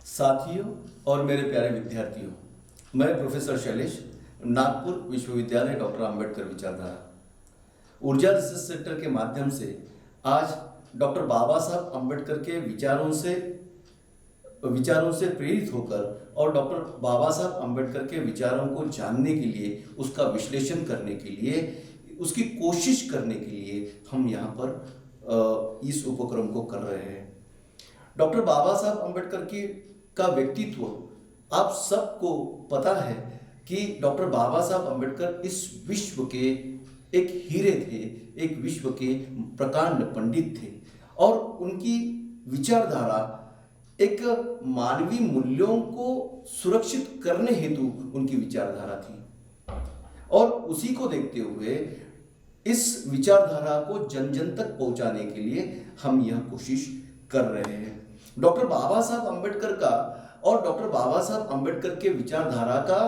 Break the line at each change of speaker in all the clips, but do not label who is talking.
साथियों और मेरे प्यारे विद्यार्थियों, मैं प्रोफेसर शैलेश, नागपुर विश्वविद्यालय डॉक्टर अंबेडकर विचारधारा ऊर्जा रिसर्च सेंटर के माध्यम से आज डॉक्टर बाबा साहब अंबेडकर के विचारों से प्रेरित होकर और डॉक्टर बाबा साहब अंबेडकर के विचारों को जानने के लिए, उसका विश्लेषण करने के लिए, उसकी कोशिश करने के लिए हम यहाँ पर इस उपक्रम को कर रहे हैं। डॉक्टर बाबा साहब अंबेडकर का व्यक्तित्व आप सबको पता है कि डॉक्टर बाबा साहब अंबेडकर इस विश्व के एक हीरे थे, एक विश्व के प्रकांड पंडित थे और उनकी विचारधारा एक मानवीय मूल्यों को सुरक्षित करने हेतु उनकी विचारधारा थी और उसी को देखते हुए इस विचारधारा को जन जन तक पहुंचाने के लिए हम यह कोशिश कर रहे हैं। डॉक्टर बाबा साहब अंबेडकर का और डॉक्टर बाबा साहब अंबेडकर के विचारधारा का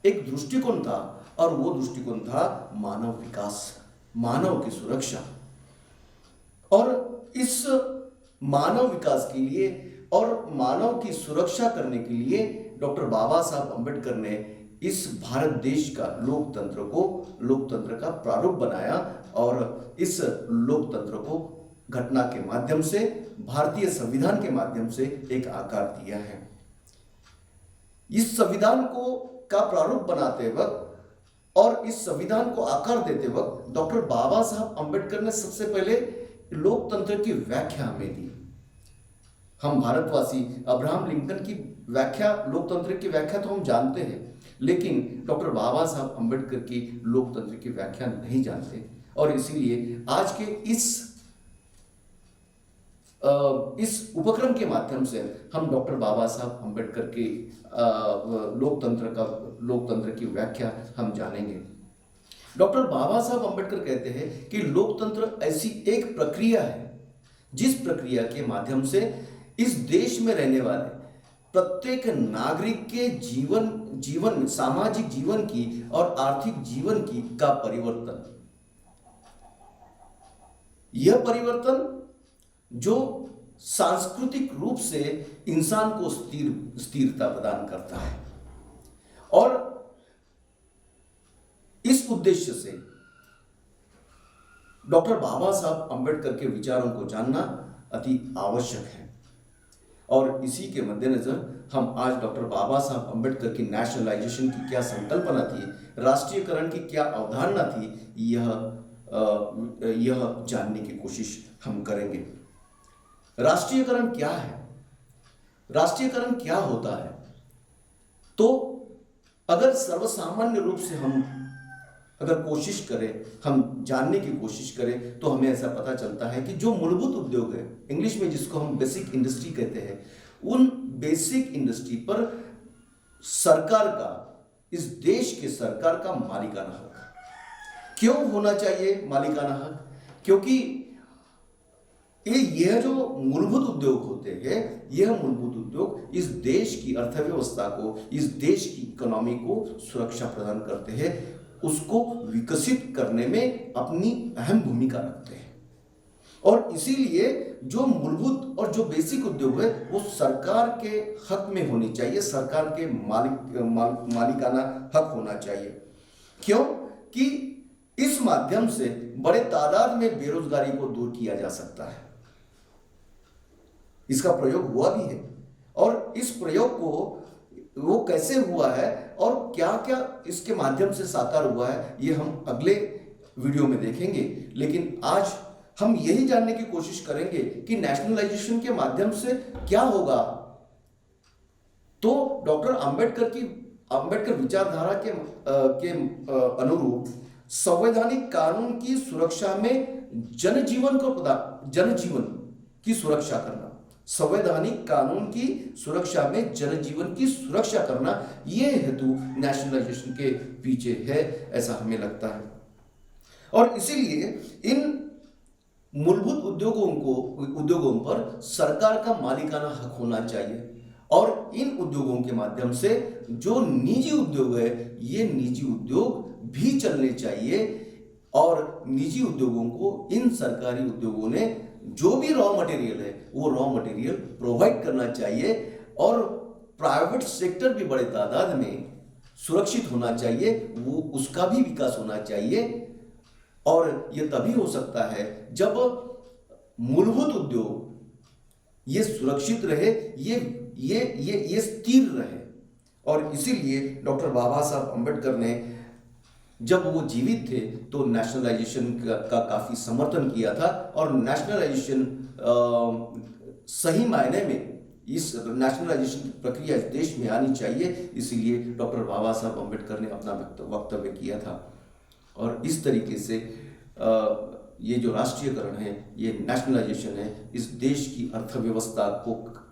एक दृष्टिकोण था और वो दृष्टिकोण था मानव विकास, मानव की सुरक्षा। और इस मानव विकास के लिए और मानव की सुरक्षा करने के लिए डॉक्टर बाबा साहब अंबेडकर ने इस भारत देश का लोकतंत्र का प्रारूप बनाया और इस लोकतंत्र को घटना के माध्यम से, भारतीय संविधान के माध्यम से एक आकार दिया है। इस संविधान का प्रारूप बनाते वक्त और इस संविधान को आकार देते वक्त डॉक्टर बाबा साहब अंबेडकर ने सबसे पहले लोकतंत्र की व्याख्या हमें दी। हम भारतवासी अब्राहम लिंकन की व्याख्या, लोकतंत्र की व्याख्या तो हम जानते हैं, लेकिन डॉक्टर बाबा साहब अंबेडकर की लोकतंत्र की व्याख्या नहीं जानते और इसीलिए आज के इस उपक्रम के माध्यम से हम डॉक्टर बाबा साहब अंबेडकर के लोकतंत्र की व्याख्या हम जानेंगे। डॉक्टर बाबा साहब अंबेडकर कहते हैं कि लोकतंत्र ऐसी एक प्रक्रिया है जिस प्रक्रिया के माध्यम से इस देश में रहने वाले प्रत्येक नागरिक के जीवन सामाजिक जीवन की और आर्थिक जीवन की का परिवर्तन, यह परिवर्तन जो सांस्कृतिक रूप से इंसान को स्थिरता प्रदान करता है और इस उद्देश्य से डॉक्टर बाबा साहब अंबेडकर के विचारों को जानना अति आवश्यक है। और इसी के मद्देनजर हम आज डॉक्टर बाबा साहब अंबेडकर की नेशनलाइजेशन की क्या संकल्पना थी, राष्ट्रीयकरण की क्या अवधारणा थी, यह जानने की कोशिश हम करेंगे। राष्ट्रीयकरण क्या है, राष्ट्रीयकरण क्या होता है? तो अगर सर्वसामान्य रूप से हम कोशिश करें, हम जानने की कोशिश करें तो हमें ऐसा पता चलता है कि जो मूलभूत उद्योग है, इंग्लिश में जिसको हम बेसिक इंडस्ट्री कहते हैं, उन बेसिक इंडस्ट्री पर सरकार का, इस देश के सरकार का मालिकाना हक क्यों होना चाहिए? मालिकाना हक क्योंकि यह जो मूलभूत उद्योग होते हैं, यह मूलभूत उद्योग इस देश की अर्थव्यवस्था को, इस देश की इकोनॉमी को सुरक्षा प्रदान करते हैं, उसको विकसित करने में अपनी अहम भूमिका रखते हैं। और इसीलिए जो मूलभूत और जो बेसिक उद्योग है वो सरकार के हक में होनी चाहिए, सरकार के मालिकाना हक होना चाहिए। क्यों? कि इस माध्यम से बड़े तादाद में बेरोजगारी को दूर किया जा सकता है। इसका प्रयोग हुआ भी है और इस प्रयोग को वो कैसे हुआ है और क्या क्या इसके माध्यम से साकार हुआ है, ये हम अगले वीडियो में देखेंगे। लेकिन आज हम यही जानने की कोशिश करेंगे कि नेशनलाइजेशन के माध्यम से क्या होगा। तो डॉक्टर अंबेडकर विचारधारा के अनुरूप संवैधानिक कानून की सुरक्षा में जनजीवन की सुरक्षा करना, संवैधानिक कानून की सुरक्षा में जनजीवन की सुरक्षा करना, यह हेतु नेशनलाइजेशन के पीछे है, ऐसा हमें लगता है। और इसीलिए इन मूलभूत उद्योगों पर सरकार का मालिकाना हक होना चाहिए और इन उद्योगों के माध्यम से जो निजी उद्योग है, ये निजी उद्योग भी चलने चाहिए और निजी उद्योगों को इन सरकारी उद्योगों ने जो भी रॉ मटेरियल है वो रॉ मटेरियल प्रोवाइड करना चाहिए और प्राइवेट सेक्टर भी बड़े तादाद में सुरक्षित होना चाहिए, वो उसका भी विकास होना चाहिए। और ये तभी हो सकता है जब मूलभूत उद्योग ये सुरक्षित रहे, ये स्थिर रहे। और इसीलिए डॉक्टर बाबा साहब अम्बेडकर ने जब वो जीवित थे तो नेशनलाइजेशन का काफी समर्थन किया था। और नेशनलाइजेशन सही मायने में इस नेशनलाइजेशन की प्रक्रिया इस देश में आनी चाहिए, इसीलिए डॉक्टर बाबा साहब अम्बेडकर ने अपना वक्तव्य किया था। और इस तरीके से ये जो राष्ट्रीयकरण है, ये नेशनलाइजेशन है, इस देश की अर्थव्यवस्था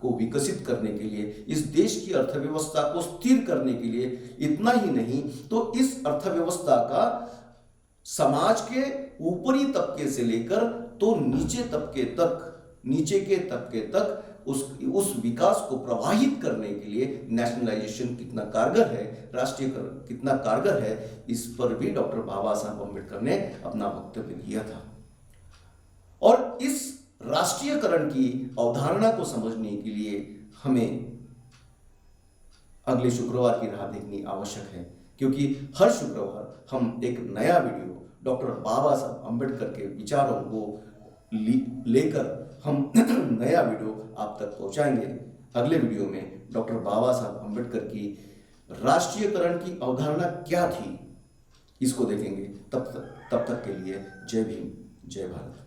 को विकसित करने के लिए, इस देश की अर्थव्यवस्था को स्थिर करने के लिए, इतना ही नहीं तो इस अर्थव्यवस्था का समाज के ऊपरी तबके से लेकर तो नीचे के तबके तक उस विकास को प्रवाहित करने के लिए नेशनलाइजेशन कितना कारगर है, राष्ट्रीयकरण कितना कारगर है, इस पर भी डॉक्टर बाबा साहब अम्बेडकर ने अपना वक्तव्य दिया था। और इस राष्ट्रीयकरण की अवधारणा को समझने के लिए हमें अगले शुक्रवार की राह देखनी आवश्यक है, क्योंकि हर शुक्रवार हम एक नया वीडियो डॉक्टर बाबा साहब अम्बेडकर के विचारों को लेकर हम नया वीडियो आप तक पहुंचाएंगे। अगले वीडियो में डॉक्टर बाबा साहब अम्बेडकर की राष्ट्रीयकरण की अवधारणा क्या थी, इसको देखेंगे। तब तक के लिए जय भीम, जय भारत।